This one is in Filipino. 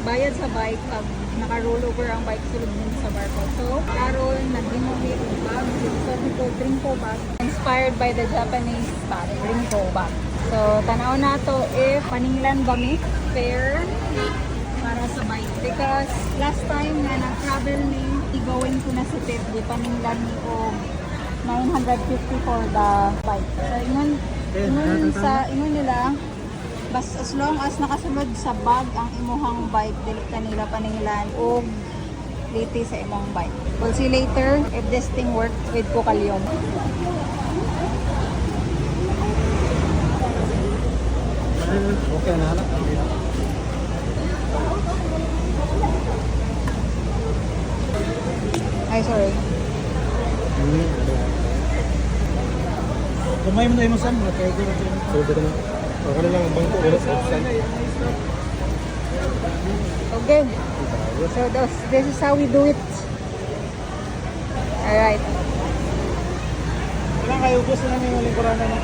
bayad sa bike pag naka-rollover ang bike sulod din sa barko. So, karon nag-innovate yung bag. So, ito, Drinko bag. Inspired by the Japanese bag, Drinko bag. So, tanaw na to if paninglan ba mi fair para sa bike. Because last time nga nag-travel ni, i-going ko na sa tip, di paninglan ni o 950 for the bike. So, ingon nila, bas as long as nakasulod sa bag ang imuhang bike, dili ka nila paninglan o liti sa imong bike. We'll see later if this thing works with Kukalyom. Okay na lang. Ay, sorry. Kumay mo na yung masan, matay ko na ito. Sobrang na. Okay na lang ang bangko, wala sa opsan. Okay. So this is how we do it. Alright. Kailangan kayo gusto na yung lingkuran na.